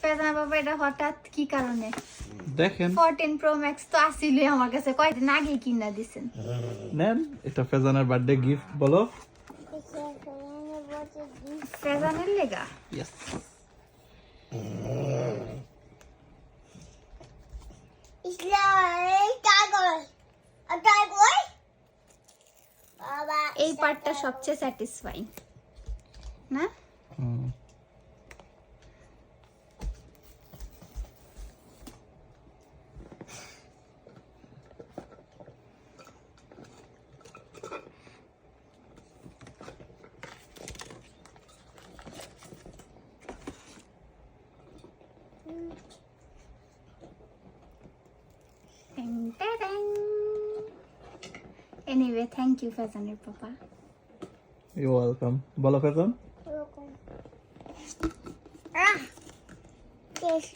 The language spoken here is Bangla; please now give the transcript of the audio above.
ফেজানা বাবা এটা হঠাৎ কি কারণে? দেখেন 14 Pro Max তো আসিলই আমার কাছে, কয়দিন আগে কিনা দিছেন। নেন, এটা ফেজানার বার্থডে গিফট বলো। ফেজানের লেগা? ইয়েস। এই পার্টটা সবচেয়ে স্যাটিসফাইং না? Anyway, thank you ফেজানের পাপা। You welcome. বলো ফেজান। Welcome. Ah, yes.